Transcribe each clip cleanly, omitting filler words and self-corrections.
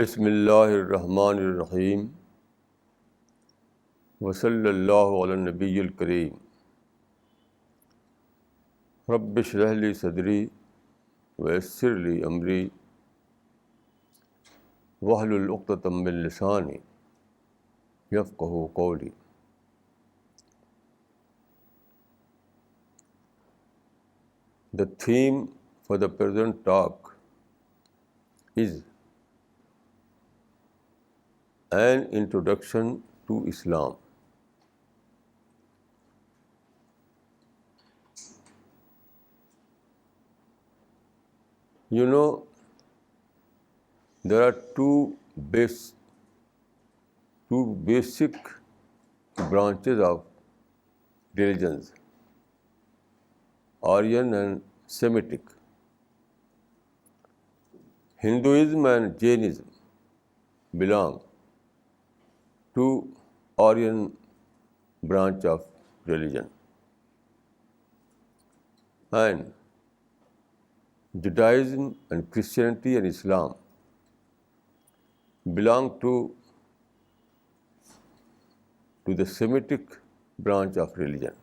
بسم اللہ الرحمن الرحیم وصلی اللہ علی النبی الکریم رب اشرح لی صدری ویسر لی امری واحلل عقدۃ من لسانی یفقہوا قولی. The theme for the present talk is an introduction to Islam. You know, there are two basic branches of religions, Aryan and Semitic. Hinduism and Jainism belong to Aryan branch of religion, and Judaism and Christianity and Islam belong to the Semitic branch of religion.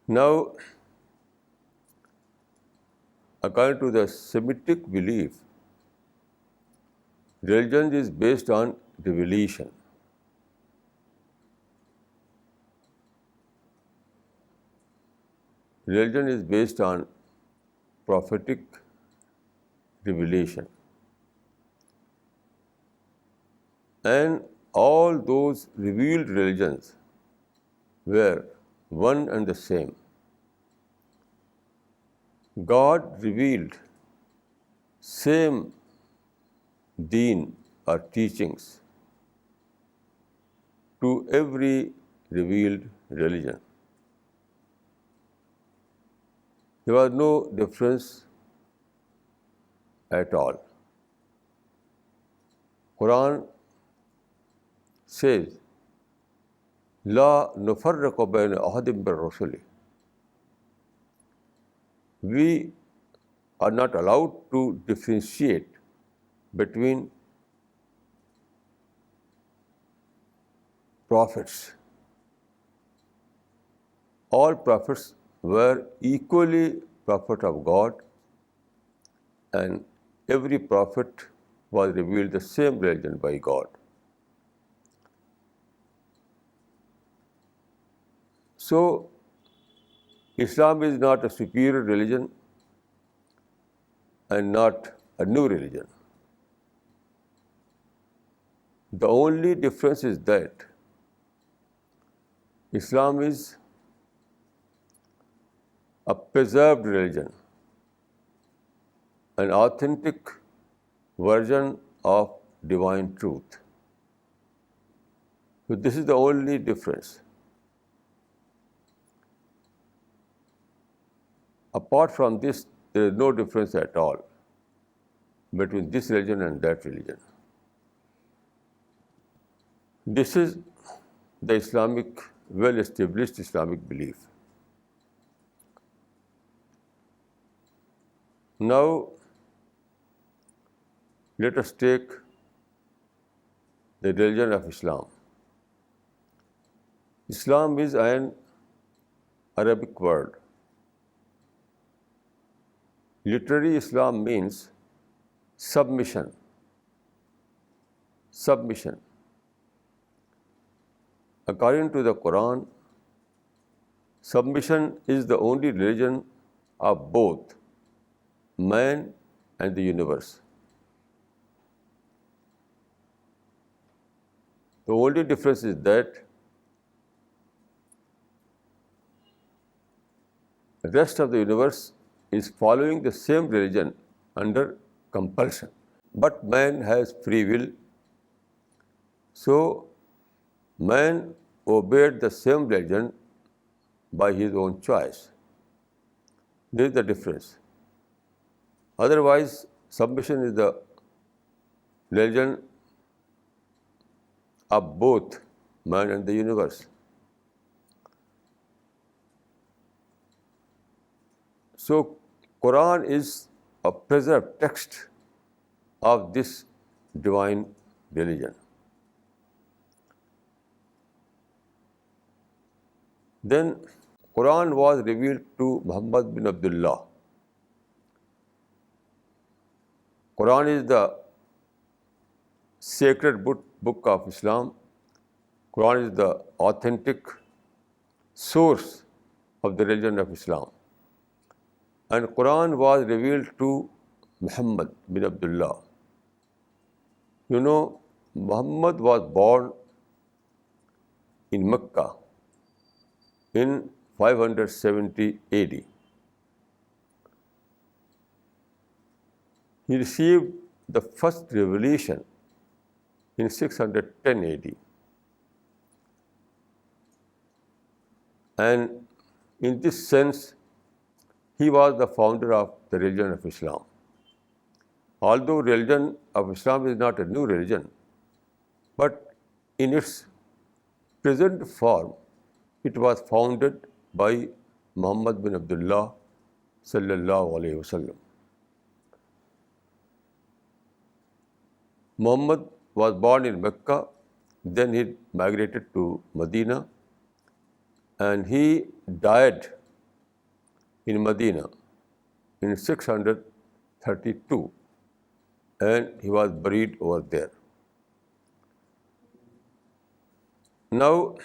Now, according to the Semitic belief, religion is based on revelation. Religion is based on prophetic revelation. And all those revealed religions were one and the same. God revealed same deen or teachings to every revealed religion. There was no difference at all. Quran says, "La nufarriqu bayna ahadin min rusuli." We are not allowed to differentiate between prophets. All prophets were equally prophet of God, and every prophet was revealed the same religion by God. So, Islam is not a superior religion and not a new religion. The only difference is that Islam is a preserved religion, an authentic version of divine truth. So this is the only difference. Apart from this, there is no difference at all between this religion and that religion. This is the well-established Islamic belief. Now, let us take the religion of Islam. Islam is an Arabic word. Literally, Islam means submission. Submission. According to the Quran, submission is the only religion of both man and the universe. The only difference is that the rest of the universe is following the same religion under compulsion. But man has free will, so man obeyed the same religion by his own choice. This is the difference. Otherwise, submission is the religion of both man and the universe. So, Quran is a preserved text of this divine religion. Then Quran was revealed to Muhammad bin Abdullah. Quran is the sacred book of Islam. Quran is the authentic source of the religion of Islam. And Quran was revealed to Muhammad bin Abdullah. You know, Muhammad was born in Mecca in 570 AD. He received the first revelation in 610 AD. And in this sense, he was the founder of the religion of Islam. Although religion of Islam is not a new religion, but in its present form, it was founded by Muhammad bin Abdullah sallallahu alaihi wasallam. Muhammad was born in Mecca, then he migrated to Medina, and he died in Medina in 632, and he was buried over there. Now,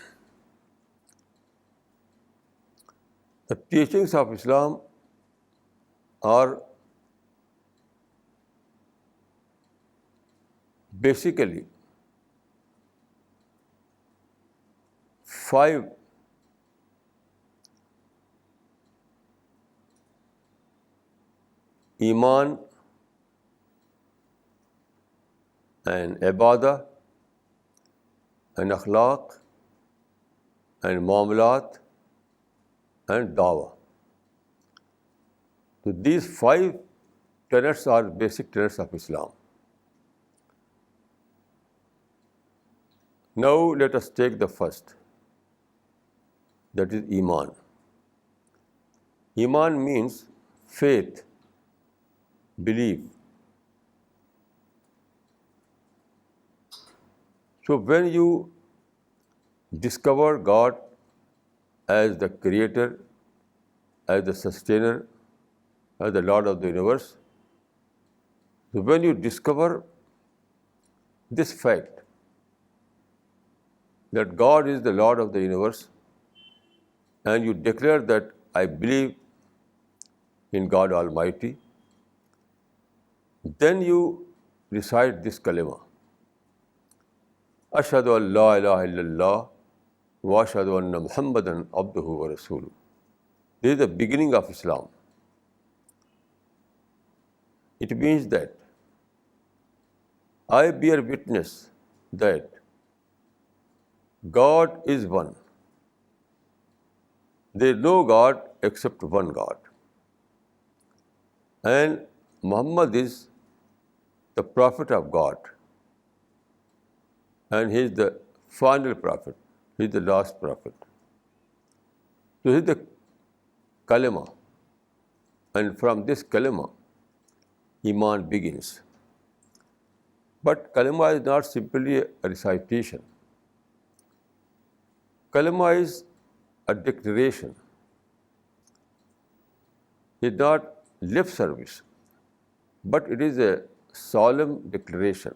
the teachings of Islam are basically 5 Iman and Ibadah and Akhlaq and Muamalat and Dawah. So these 5 tenets are basic tenets of Islam. Now let us take the first, that is Iman. Iman means faith, belief. So when you discover God as the creator, as the sustainer, as the Lord of the universe, so when you discover this fact that God is the Lord of the universe, and you declare that I believe in God Almighty, then you recite this kalima, Ashhadu an la ilaha illallah wa ashhadu anna Muhammadan abduhu wa rasuluh. This is the beginning of Islam. It means that I bear witness that God is one. There is no God except one God. And Muhammad is the prophet of God. And he is the final prophet. He is the last prophet. So he is the kalima. And from this kalima, Iman begins. But kalima is not simply a recitation. Kalima is a declaration. It is not lip service, but it is a solemn declaration.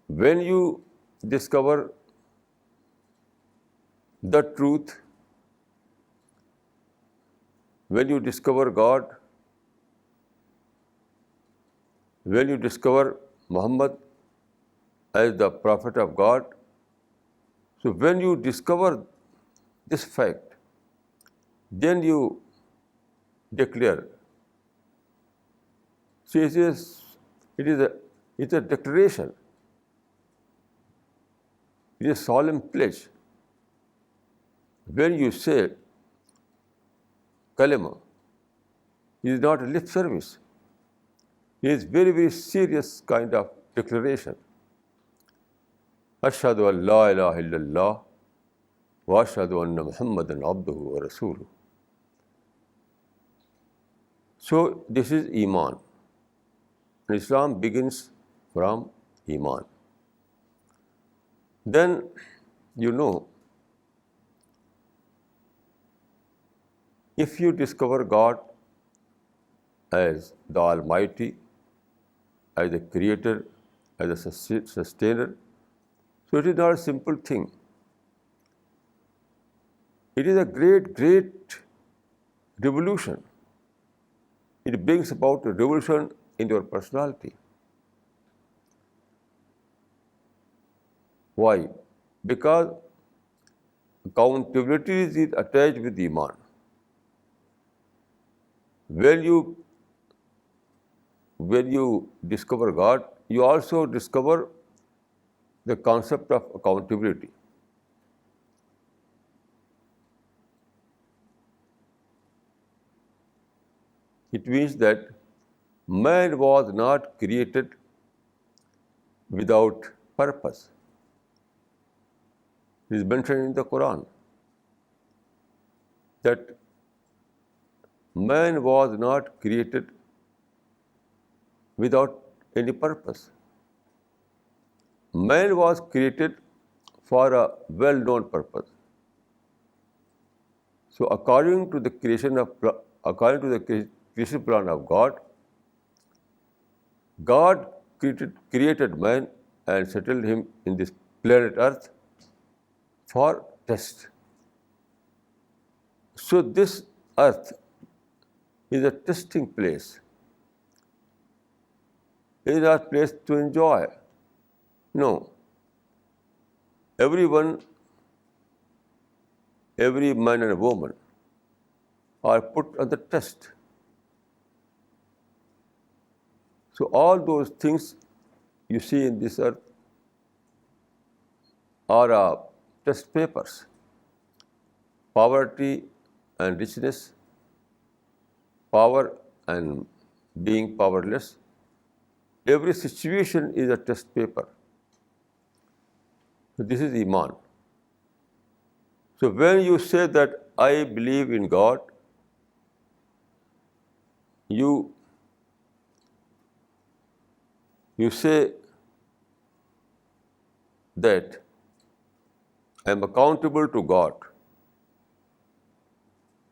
When you discover the truth, when you discover God, when you discover Muhammad as the prophet of God, so when you discover this fact, then you declare. So it is a declaration. It is a solemn pledge. When you say kalima, it is not a lip service. It is very, very serious kind of declaration. Ashhadu an la ilaha illallah wa ashhadu anna Muhammadan abduhu wa rasuluh. So this is Iman. And Islam begins from Iman. Then, you know, if you discover God as the Almighty, as the Creator, as a sustainer, so it is not a simple thing. It is a great, great revolution. It brings about a revolution in your personality. Why? Because accountability is attached with Iman. When you discover God, you also discover the concept of accountability. It means that man was not created without purpose. It is mentioned in the Quran that man was not created without any purpose. Man was created for a well-known purpose. So according to the creation plan of God, God created man and settled him in this planet Earth for test. So this Earth is a testing place. It is not a place to enjoy. No. Everyone, every man and woman are put on the test. So all those things you see in this earth are test papers. Poverty and richness, power and being powerless. Every situation is a test paper. So this is Iman. So when you say that I believe in God, you say that I am accountable to God.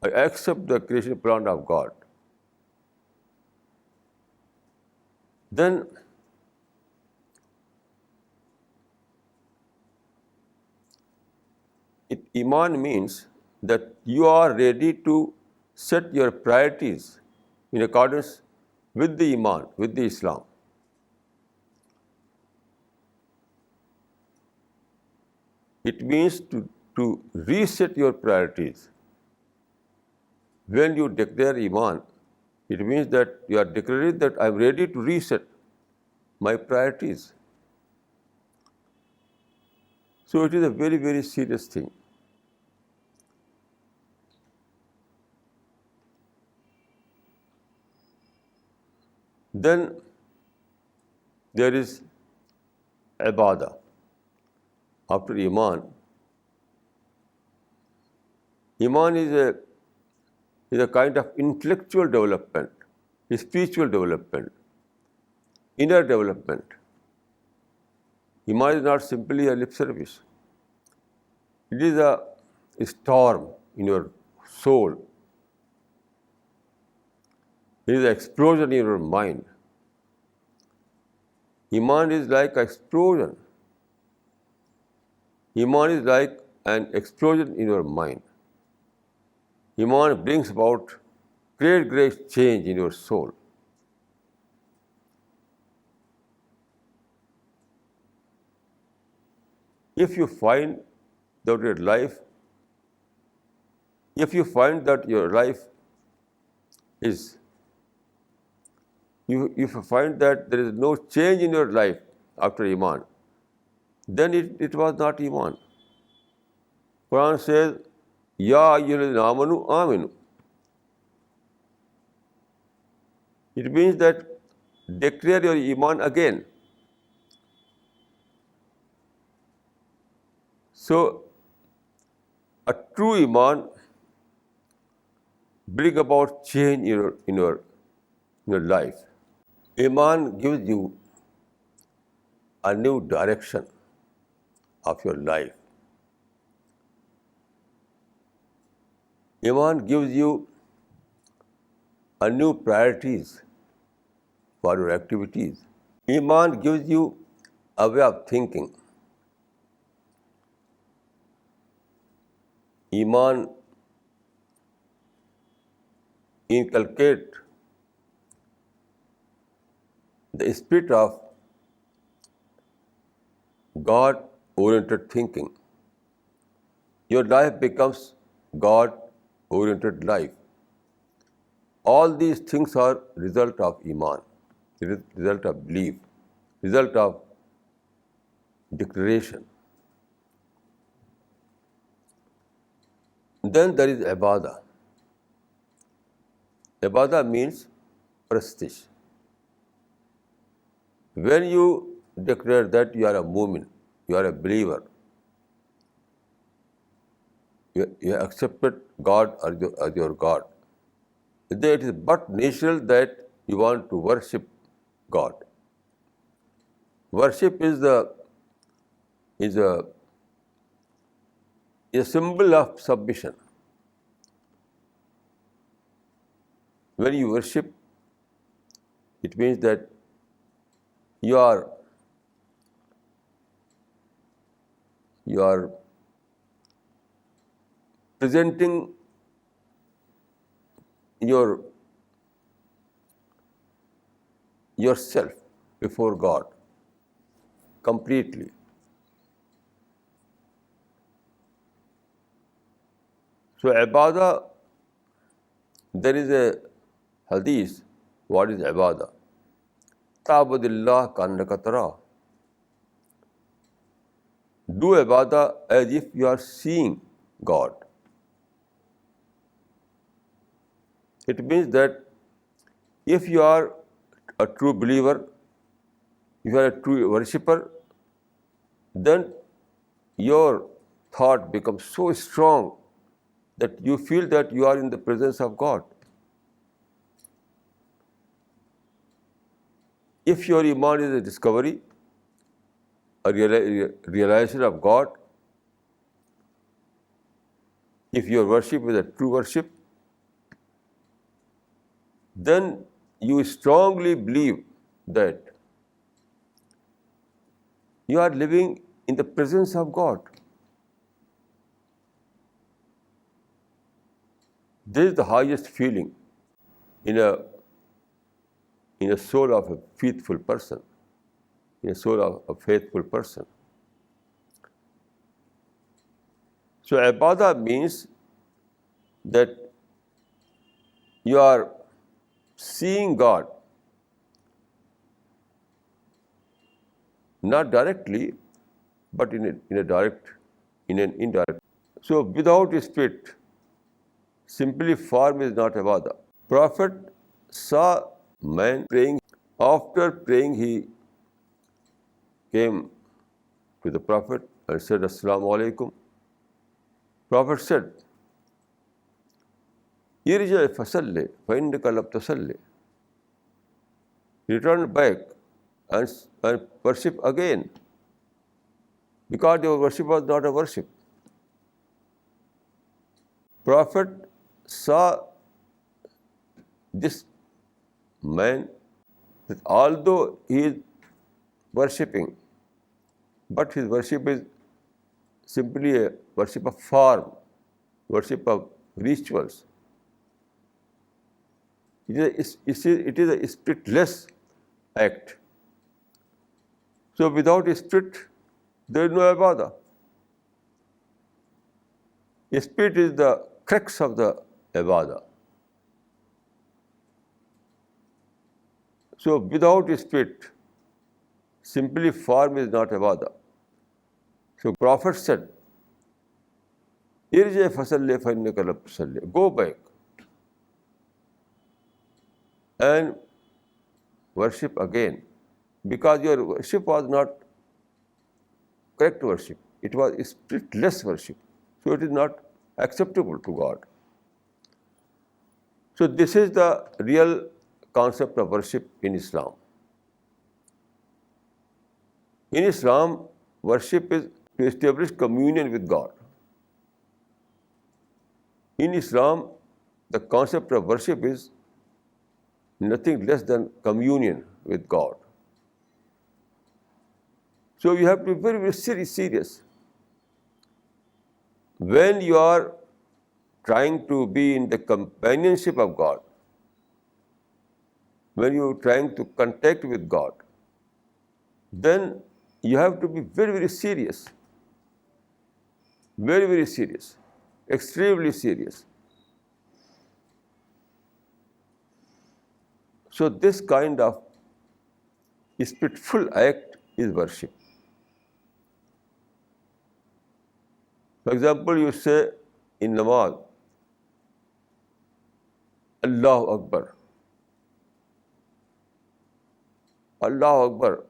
I accept the creation plan of God. Then Iman means that you are ready to set your priorities in accordance with the Iman, with the Islam. It means to reset your priorities. When you declare Iman, it means that you are declaring that I am ready to reset my priorities. So it is a very, very serious thing. Then there is ibadah. After Iman, Iman is a kind of intellectual development, spiritual development, inner development. Iman is not simply a lip service. It is a storm in your soul. It is an explosion in your mind. Iman is like an explosion. Iman is like an explosion in your mind. Iman brings about great, great change in your soul. If you find that your life is, if you find that there is no change in your life after Iman, then it was not Iman. Quran says, Ya ayyuhalladhina amanu aminu. It means that declare your Iman again. So a true Iman bring about change in your in your life. Iman gives you a new direction of your life. Iman gives you a new priorities for your activities. Iman gives you a way of thinking. Iman inculcates the spirit of God-oriented thinking. Your life becomes God-oriented life. All these things are result of Iman, result of belief, result of declaration. Then there is Ibadah. Ibadah means prestige. When you declare that you are a mu'min, you are a believer, you accepted God as your God, then it is but natural that you want to worship God. Worship is a symbol of submission. When you worship, it means that you are presenting yourself before God completely. So Ibadah, there is a hadith. What is Ibadah? Ta'budillah ka'annaka tarah. Do Ibadah as if you are seeing God. It means that if you are a true believer, if you are a true worshipper, then your thought becomes so strong that you feel that you are in the presence of God. If your Iman is a discovery, a realization of God, if your worship is a true worship, then you strongly believe that you are living in the presence of God. This is the highest feeling in a soul of a faithful person, in a soul of a faithful person. So Ibadah means that you are seeing God, not directly, but in an indirect. So without spirit, simply form is not Ibadah. Prophet saw man praying. After praying, he came to the Prophet and said, Assalamu alaikum. Prophet said, Irja fasalli, fa'innaka lam tasalli. Return back and worship again, because your worship was not a worship. Prophet saw this man that although he is worshipping, but his worship is simply a worship of form, worship of rituals. It is a spiritless act. So without spirit, there is no Ibadah. Spirit is the crux of the Ibadah. So without spirit, simply form is not Ibadah. So Prophet said, Irja fasalli fa'innaka lam tusalli. Go back and worship again, because your worship was not correct worship. It was spiritless worship. So it is not acceptable to God. So this is the real concept of worship in Islam. In Islam, worship is to establish communion with God. In Islam, the concept of worship is nothing less than communion with God. So you have to be very, very serious. When you are trying to be in the companionship of God, when you are trying to contact with God, then you have to be very, very serious. Very, very serious. Extremely serious. So this kind of spiritful act is worship. For example, you say in namaz, Allahu Akbar. Allahu Akbar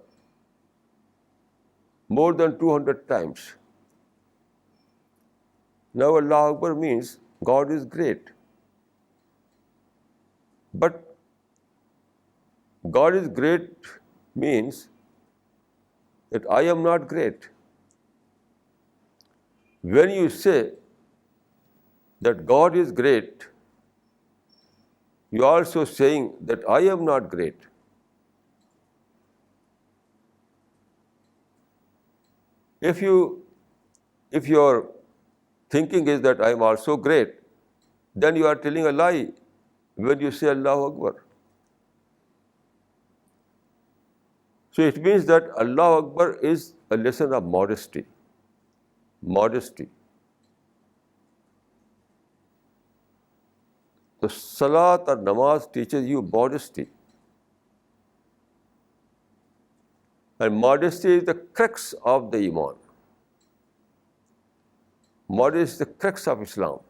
more than 200 times. Now Allahu Akbar means God is great. But God is great means that I am not great. When you say that God is great, you are also saying that I am not great. If your thinking is that I am also great, then you are telling a lie when you say Allahu Akbar. So it means that Allahu Akbar is a lesson of modesty. Modesty. The salat or namaz teaches you modesty. And modesty is the crux of the Iman. Modesty is the crux of Islam.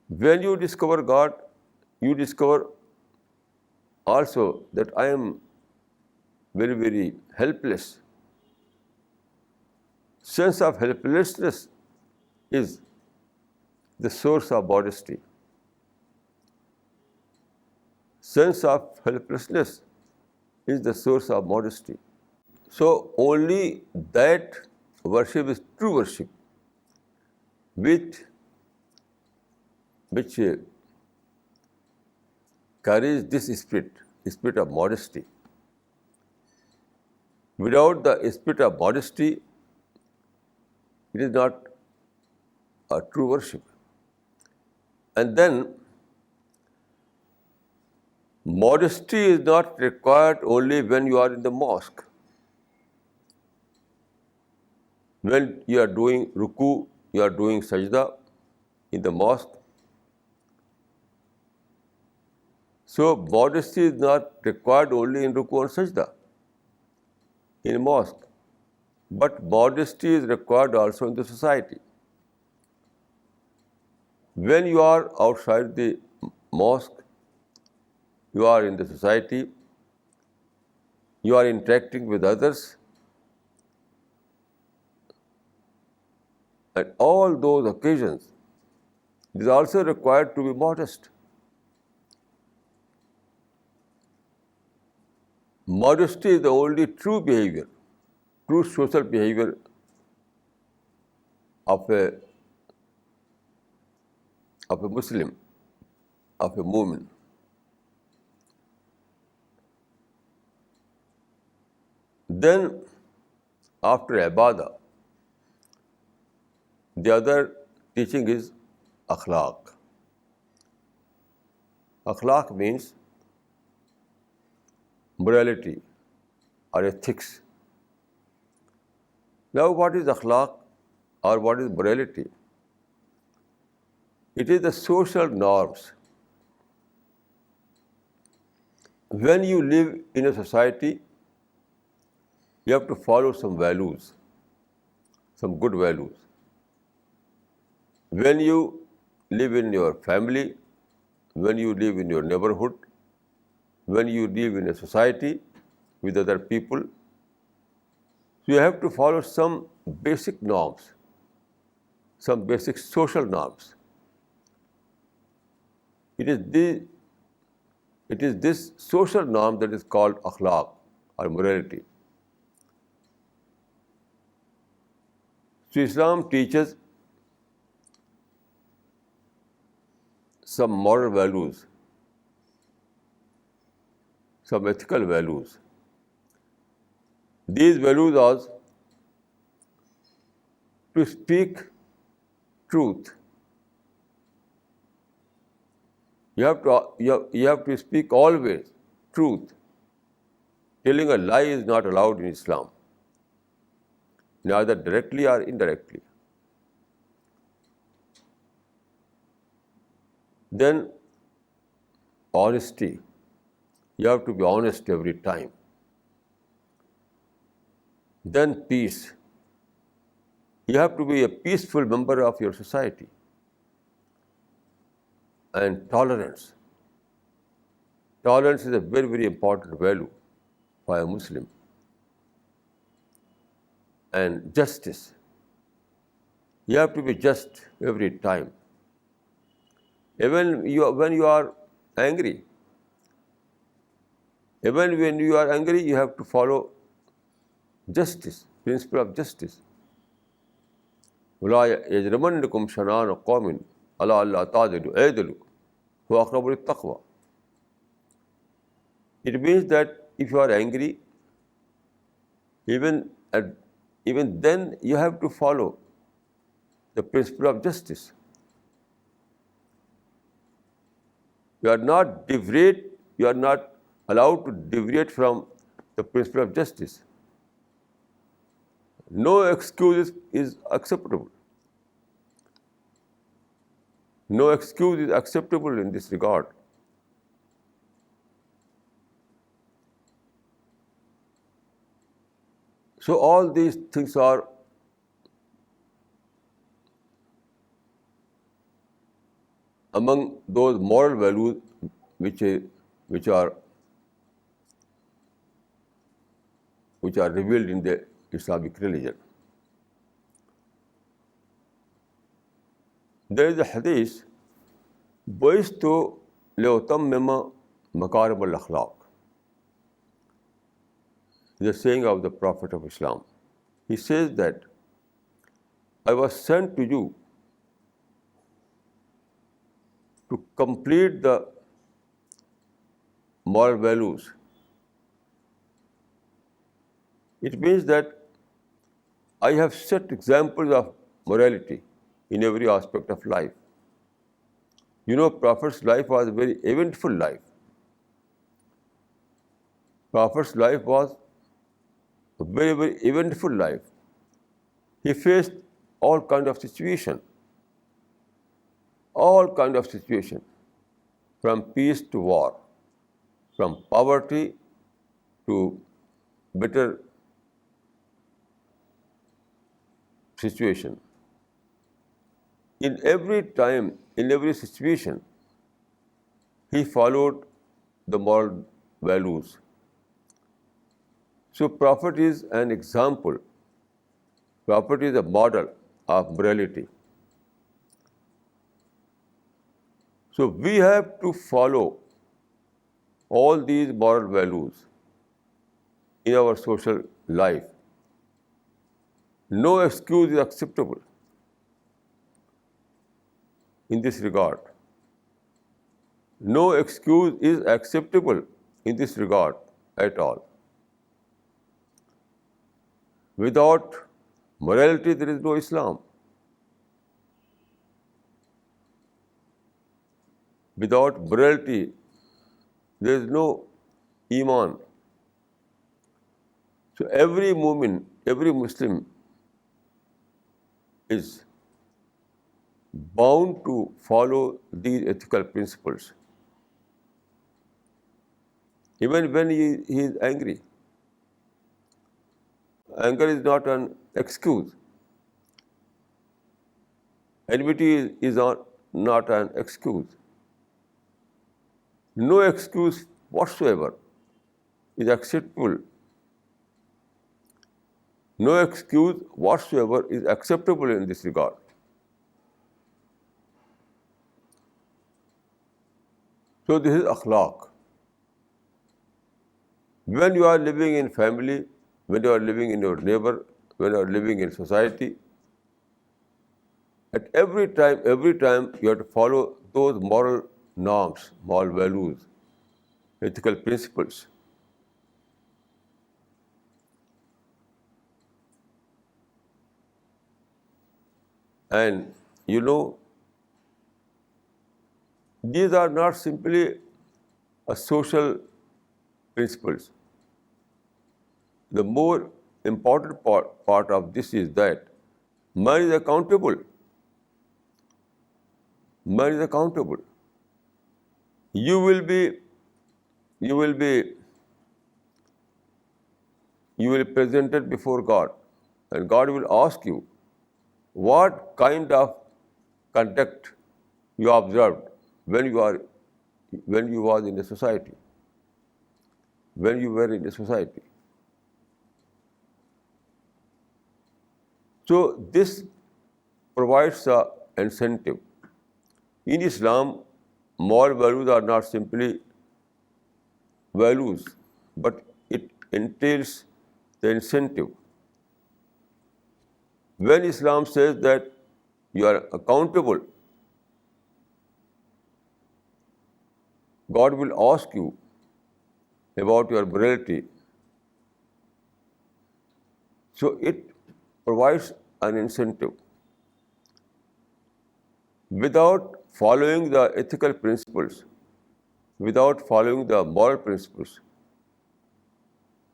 When you discover God, you discover also that I am very, very helpless. Sense of helplessness is the source of modesty. Sense of helplessness is the source of modesty. So only that worship is true worship, which carries this spirit of modesty. Without the spirit of modesty, it is not a true worship. And then, modesty is not required only when you are in the mosque. When you are doing ruku, you are doing sajda in the mosque. So modesty is not required only in ruku and sajda in a mosque, but modesty is required also in the society. When you are outside the mosque, you are in the society, you are interacting with others, at all those occasions, it is also required to be modest. Modesty is the only true behavior, true social behavior of a Muslim, of a mu'min. Then, after ibadah, the other teaching is akhlaq. Akhlaq means morality or ethics. Now, what is akhlaq or what is morality? It is the social norms. When you live in a society, you have to follow some values, some good values. When you live in your family, when you live in your neighborhood, when you live in a society with other people, you have to follow some basic norms, some basic social norms. It is this social norm that is called akhlaq or morality. So Islam teaches some moral values, some ethical values. These values are to speak truth. You have to speak always truth. Telling a lie is not allowed in Islam, neither directly or indirectly. Then honesty. You have to be honest every time. Then peace. You have to be a peaceful member of your society. And tolerance. Tolerance is a very, very important value for a Muslim. And justice. You have to be just every time. Even when you are angry, you have to follow justice, principle of justice. وَلَا يَجْرِمَنَّكُمْ شَنَآنُ قَوْمٍ عَلَىٰ أَلَّا تَعْدِلُوا اعْدِلُوا هُوَ أَقْرَبُ لِلتَّقْوَىٰ. It means that if you are angry, even then you have to follow the principle of justice. You are not allowed to deviate from the principle of justice. No excuse is acceptable. No excuse is acceptable in this regard. So all these things are among those moral values which are revealed in the Islamic religion. There is a hadith, "Bu'istu li'utammima makarim al-akhlaq." The saying of the Prophet of Islam. He says that, "I was sent to you to complete the moral values." It means that I have set examples of morality in every aspect of life. You know, Prophet's life was a very eventful life. Prophet's life was a very, very eventful life. He faced all kind of situation, from peace to war, from poverty to better situation. In every time, in every situation, he followed the moral values. So Prophet is an example. Prophet is a model of morality. So we have to follow all these moral values in our social life. No excuse is acceptable in this regard. No excuse is acceptable in this regard at all. Without morality, there is no Islam. Without morality, there is no Iman. So every mu'min, every Muslim is bound to follow these ethical principles, even when he is angry. Anger is not an excuse. Enmity is not an excuse. No excuse whatsoever is acceptable. No excuse whatsoever is acceptable in this regard. So this is akhlaq. When you are living in family, when you are living in your neighbor, when you are living in society, at every time you have to follow those moral norms, moral values, ethical principles. And you know, these are not simply a social principles. The more important part of this is that man is accountable. Man is accountable. You will be, you will be, you will be presented before God, and God will ask you what kind of conduct you observed when you are, when you was in a society, when you were in a society. So this provides a incentive. In Islam, moral values are not simply values, but it entails the incentive. When Islam says that you are accountable, God will ask you about your morality. So it provides an incentive. Without following the ethical principles, without following the moral principles,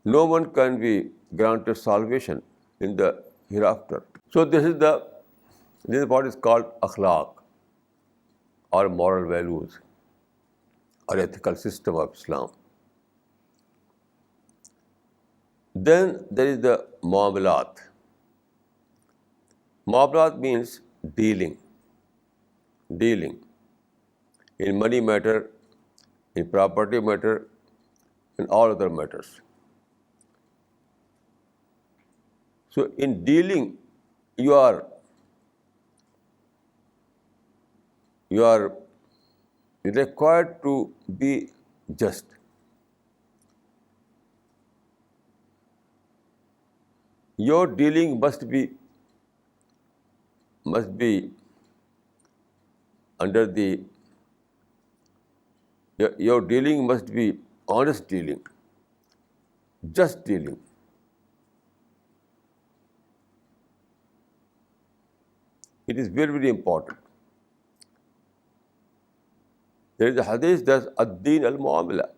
no one can be granted salvation in the hereafter. So this is what is called akhlaq, or moral values, or ethical system of Islam. Then there is the muamalat. Muamalat means dealing in money matter, in property matter, in all other matters. So in dealing, you are required to be just. Your dealing must be under the your dealing must be honest dealing, just dealing. It is very, very important. There is a hadith that ad-deen al-muamala.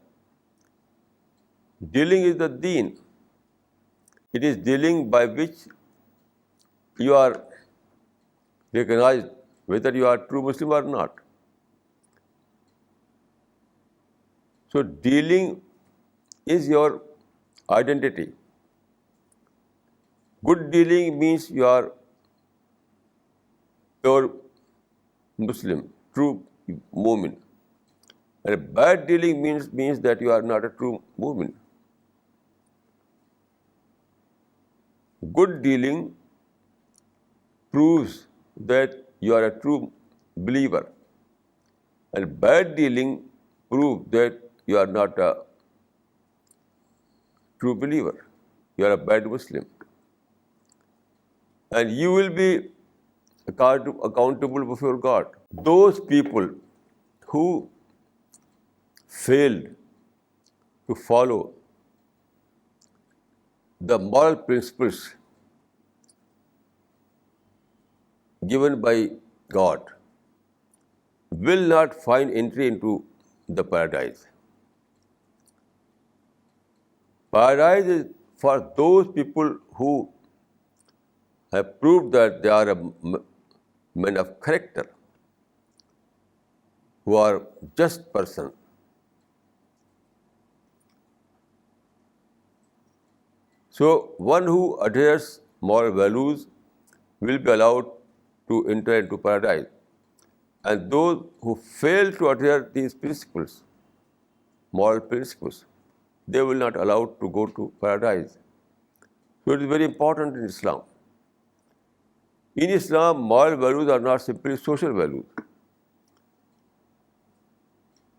Dealing is the deen. It is dealing by which you are recognized whether you are a true Muslim or not. So dealing is your identity. Good dealing means you are pure Muslim, true mu'min. And bad dealing means that you are not a true mu'min. Good dealing proves that you are a true believer, and bad dealing proves that you are not a true believer. You are a bad Muslim, and you will be accountable before God. Those people who failed to follow the moral principles given by God will not find entry into the paradise. Paradise is for those people who have proved that they are men of character, who are just person. So one who adheres moral values will be allowed to enter into paradise, and those who fail to adhere these principles, moral principles, they will not allowed to go to paradise. So it is very important in Islam. In Islam, moral values are not simply social values,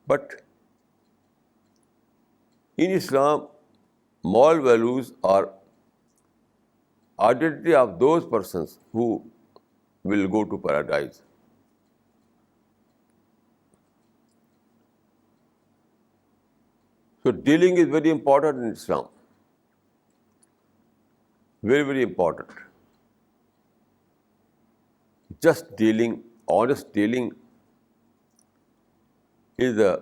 but In Islam, moral values are identity of those persons who will go to paradise. So dealing is very important in Islam. Very, very important. Just dealing, honest dealing is the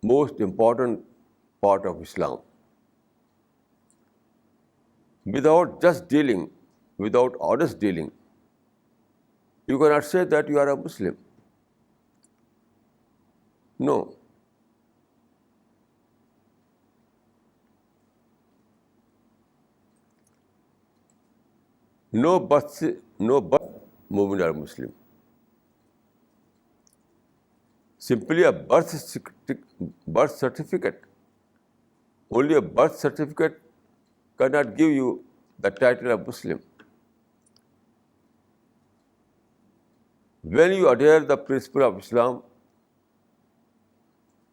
most important part of Islam. Without just dealing, without honest dealing, you cannot say that you are a Muslim. No. No birth movement are Muslim. Simply a birth certificate. Only a birth certificate cannot give you the title of Muslim. When you adhere the principle of Islam,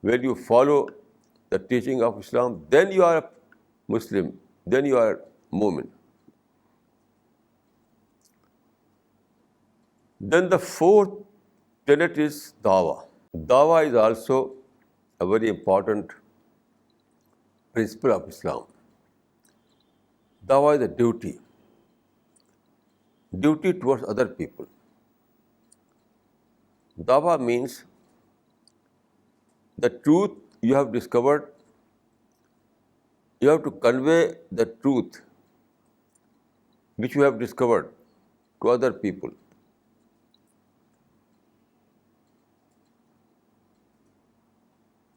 when you follow the teaching of Islam, then you are a Muslim, then you are mu'min. Then the fourth tenet is dawah. Dawah is also a very important principle of Islam. Dawah is a duty towards other people. Dawah means the truth you have discovered, you have to convey the truth which you have discovered to other people.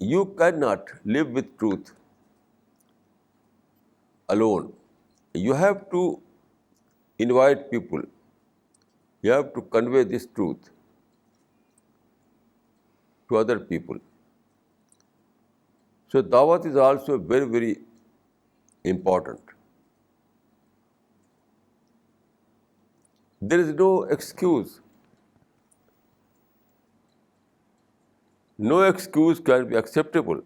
You cannot live with truth alone. You have to invite people. You have to convey this truth to other people. So dawat is also very, very important. There is no excuse. No excuse can be acceptable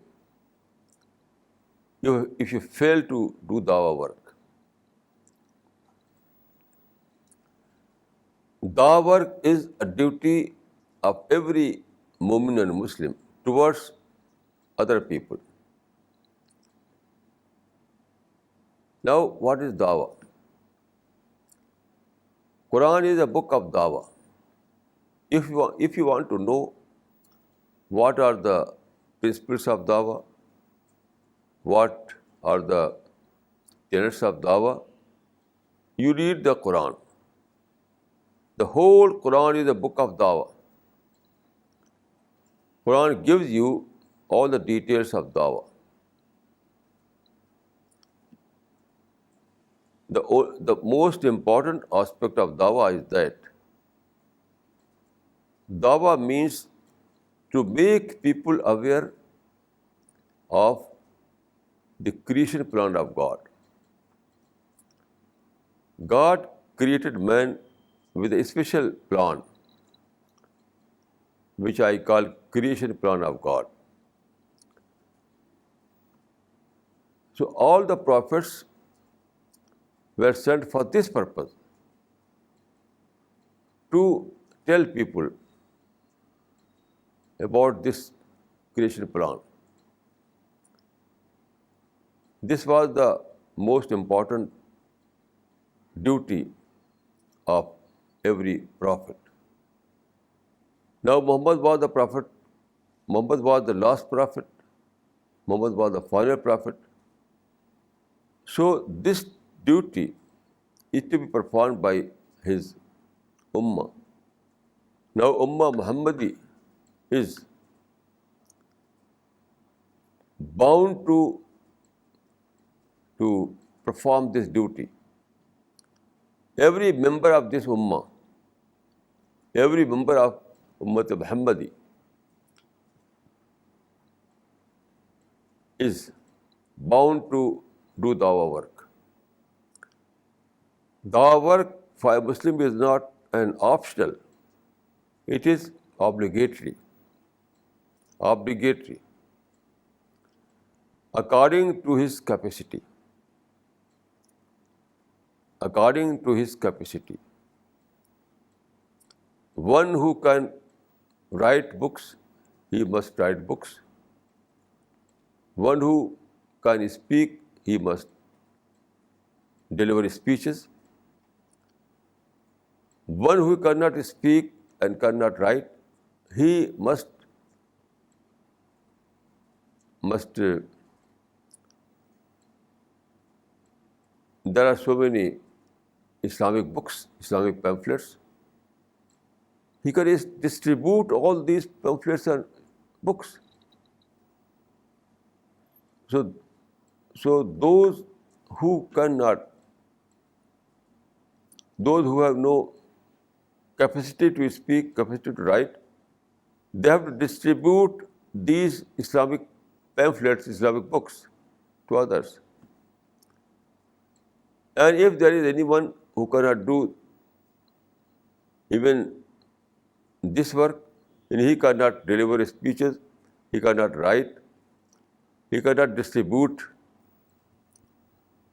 if you fail to do dawah work. Dawah work is a duty of every mu'min and Muslim towards other people. Now, what is dawah? Quran is a book of dawah. If you want to know what are the principles of dawah, what are the tenets of dawah, you read the Quran. The whole Quran is a book of dawah. Quran gives you all the details of dawah. The most important aspect of dawah is that dawah means to make people aware of the creation plan of God. God created man with a special plan, which I call creation plan of God. So all the prophets were sent for this purpose, to tell people about this creation plan. This was the most important duty of every prophet. Now Muhammad was the prophet. Muhammad was the last prophet. Muhammad was the final prophet. So this duty is to be performed by his ummah. Now ummah Muhammadi is bound to perform this duty. Every member of this ummah, every member of Ummat Muhammadi is bound to do dawah work. Dawah work for a Muslim is not an optional, it is obligatory. obligatory, according to his capacity. According to his capacity. One who can write books, he must write books. One who can speak, he must deliver speeches. One who cannot speak and cannot write, he must there are so many Islamic books, Islamic pamphlets. He can distribute all these pamphlets and books. So those who cannot, those who have no capacity to speak, capacity to write, they have to distribute these Islamic pamphlets, Islamic books to others. And if there is anyone who cannot do even this work, and he cannot deliver speeches, he cannot write, he cannot distribute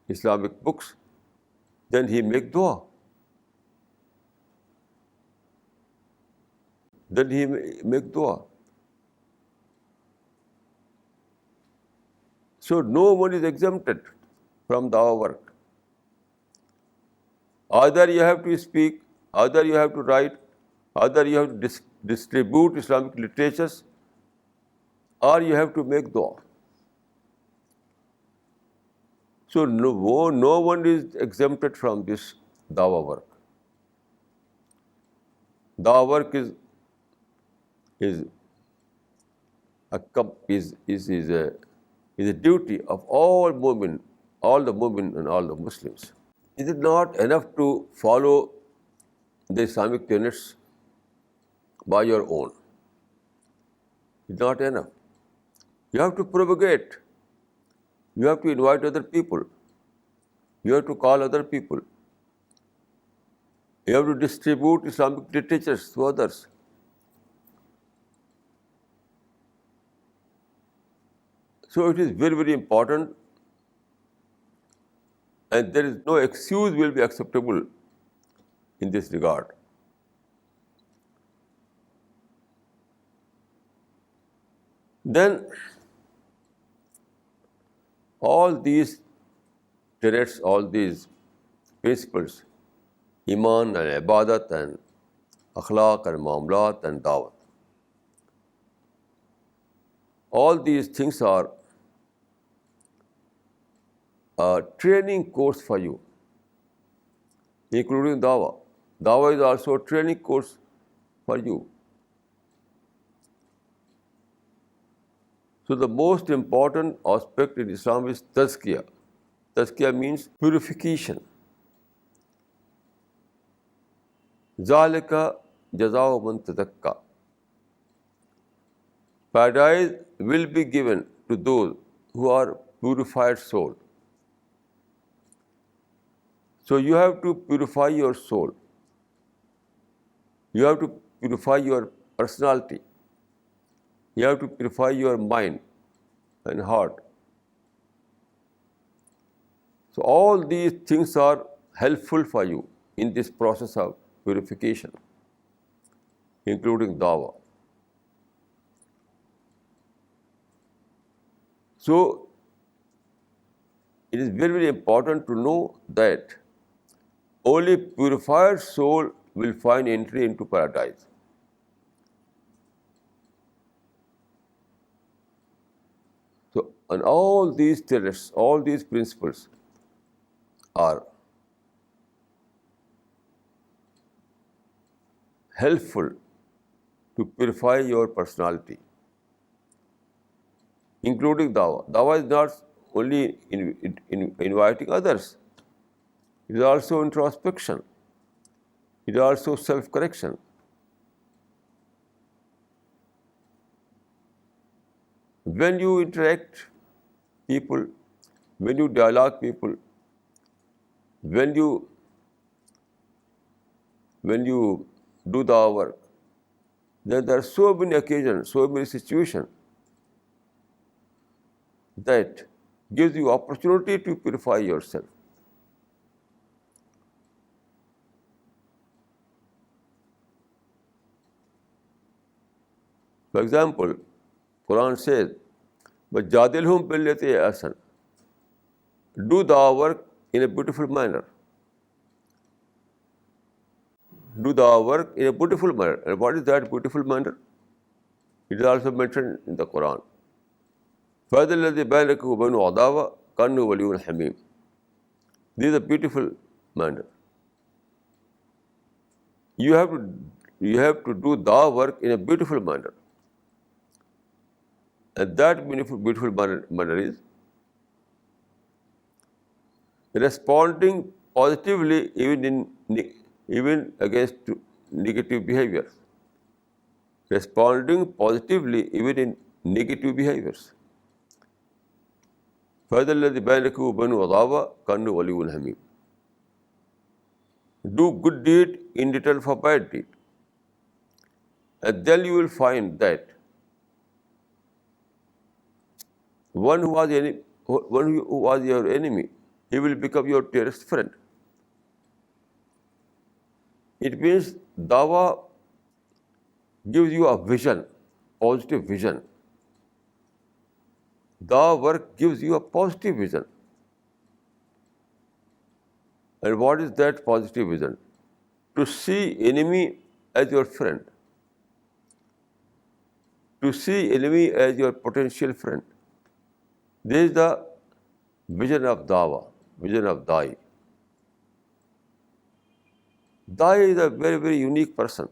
Islamic books, then he make dua. Then he make dua. So no one is exempted from dawah work. Either you have to speak, either you have to write, either you have to distribute Islamic literatures, or you have to make dua. So no one is exempted from this dawah work. Dawah work is a duty of all mu'min, all the mu'min and all the Muslims. It is not enough to follow the Islamic tenets by your own. It's not enough. You have to propagate. You have to invite other people. You have to call other people. You have to distribute Islamic literatures to others. So it is very, very important, and there is no excuse will be acceptable in this regard. Then all these tenets, all these principles, iman and ibadat and akhlaq and muamalat and dawat, all these things are a training course for you, including dawah. Dawah is also a training course for you. So the most important aspect in Islam is tazkiyah. Tazkiyah means purification. ذَلِكَ جَزَاءُ مَنْ تَزَكَّى. Paradise will be given to those who are purified soul. So you have to purify your soul. You have to purify your personality. You have to purify your mind and heart. So all these things are helpful for you in this process of purification, including dawah. So it is very, very important to know that only purified soul will find entry into paradise. So, and all these tenets, all these principles are helpful to purify your personality, including dawah. Dawah is not only in inviting others. It is also introspection. It is also self-correction. When you interact people, when you dialogue people, when you do the work, then there are so many occasions, so many situations that gives you opportunity to purify yourself. For example, Quran says, وَجَادِلْهُمْ بِالَّتِي هِيَ أَحْسَنُ. Do the work in a beautiful manner. Do the work in a beautiful manner. And what is that beautiful manner? It is also mentioned in the Quran. فَهَذَا الَّذِي بَيْنَكَ وَبَيْنَهُ عَدَاوَةٌ كَأَنَّهُ وَلِيٌّ حَمِيمٌ. This is a beautiful manner. You have to do the work in a beautiful manner. And that beautiful manner is responding positively even against negative behaviors. Responding positively even in negative behaviors. فَهَذَا الَّذِي بَيْنَكَ وَبَيْنَهُ عَدَاوَةٌ كَأَنَّهُ وَلِيٌّ حَمِيمٌ. Do good deed in return for bad deed. And then you will find that one who was your enemy, he will become your dearest friend. It means Dawa gives you a vision, positive vision. The work gives you a positive vision. And what is that positive vision? To see enemy as your friend. To see enemy as your potential friend. This is the vision of Dawa, vision of Dai. Dai is a very, very unique person.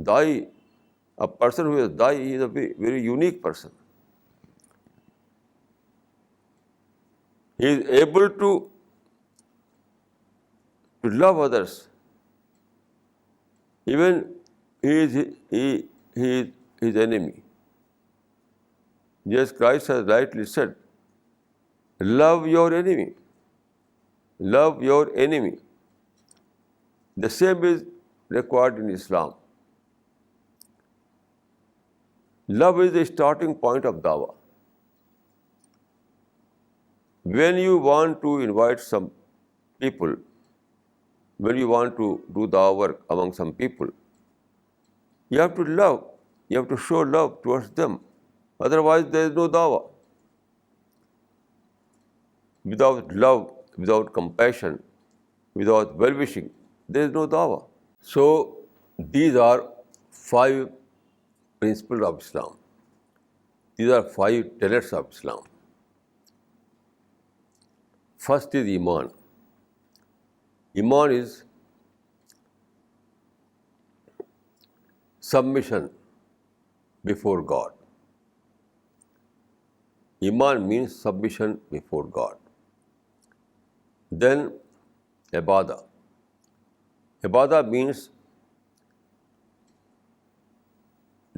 Dai, a person who is Dai, he is a very, very unique person. He is able to love others. Even he is his enemy. Jesus Christ has rightly said, love your enemy. Love your enemy. The same is required in Islam. Love is the starting point of Dawah. When you want to invite some people, when you want to do Dawah work among some people, you have to love, you have to show love towards them. Otherwise, there is no Dawah. Without love, without compassion, without well-wishing, there is no Dawah. So, these are 5 principles of Islam. These are 5 tenets of Islam. First is Iman. Iman is submission before God. Iman means submission before God. Then Ibadah. Ibadah means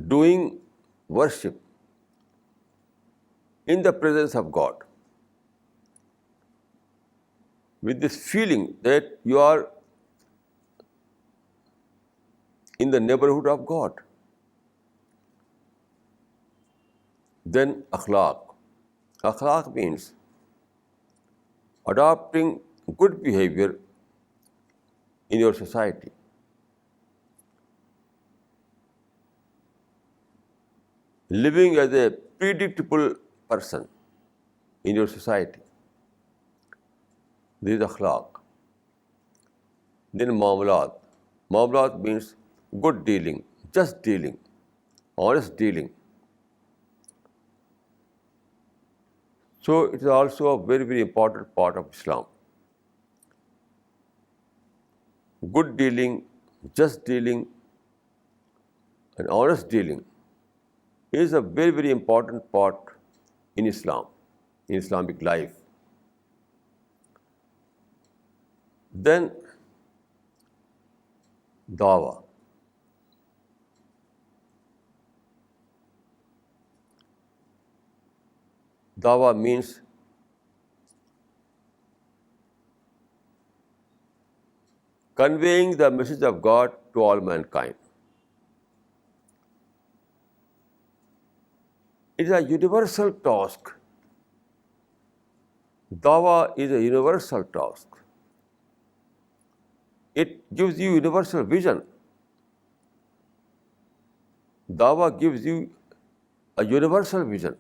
doing worship in the presence of God, with this feeling that you are in the neighborhood of God. Then akhlaq. Akhlaq means adopting good behavior in your society. Living as a predictable person in your society. This is akhlaq. Then ma'amalat. Ma'amalat means good dealing, just dealing, honest dealing. So it is also a very, very important part of Islam. Good dealing, just dealing, and honest dealing is a very, very important part in Islam, in Islamic life. Then Dawah. Dawah means conveying the message of God to all mankind. It is a universal task. Dawah is a universal task. It gives you universal vision. Dawah gives you a universal vision.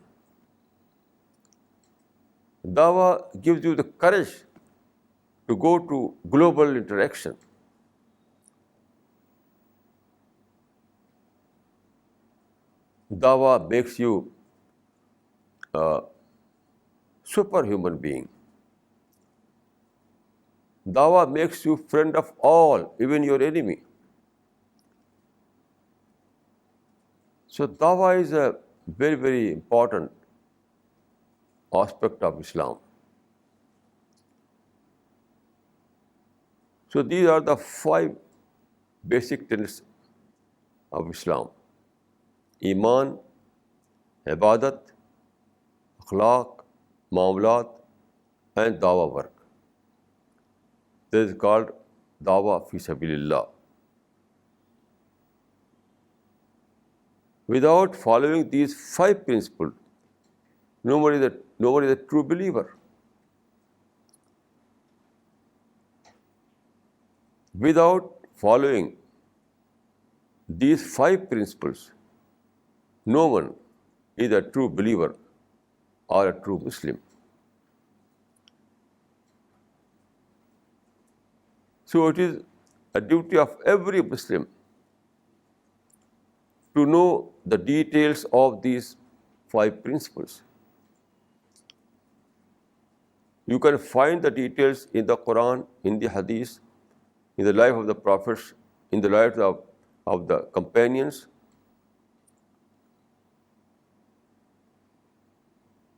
Dawah gives you the courage to go to global interaction. Dawah makes you a superhuman being. Dawah makes you friend of all, even your enemy. So Dawah is a very, very important aspect of Islam. So these are the 5 basic tenets of Islam: Iman, Ibadat, Akhlaq, Maulat, and Dawah work. This is called Dawah fi Sabilillah. Without following these 5 principles, nobody is a true believer. Without following these 5 principles, no one is a true believer or a true Muslim. So it is a duty of every Muslim to know the details of these 5 principles. You can find the details in the Quran, in the Hadith, in the life of the prophets, in the lives of the companions.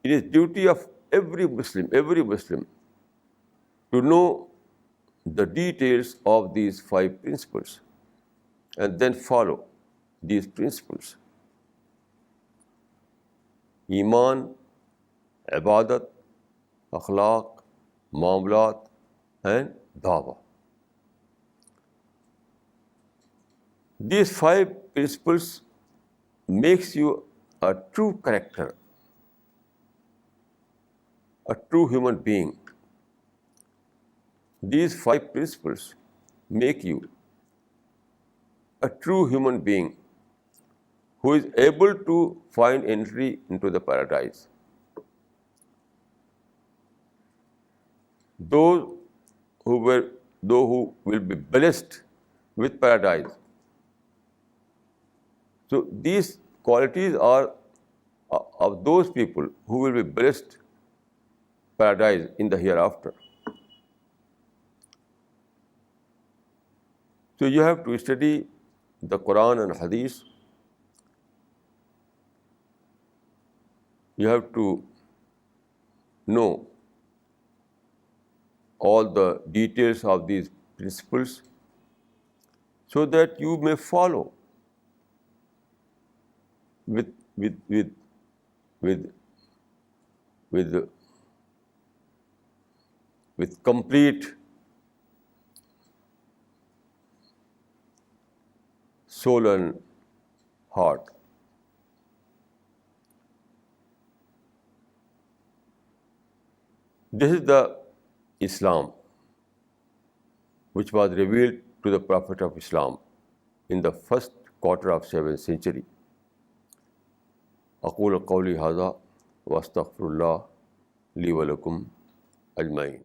It is duty of every Muslim to know the details of these 5 principles and then follow these principles: Iman, Ibadat, Akhlaq, Maulat, and Dawah. These 5 principles makes you a true character, a true human being. These 5 principles make you a true human being who is able to find entry into the paradise. Those who will be blessed with paradise. So these qualities are of those people who will be blessed paradise in the hereafter. So you have to study the Quran and Hadith. You have to know all the details of these principles so that you may follow with complete soul and heart. This is the Islam which was revealed to the Prophet of Islam in the first quarter of 7th century. أقول قولي هذا وأستغفر الله لي ولكم أجمعين.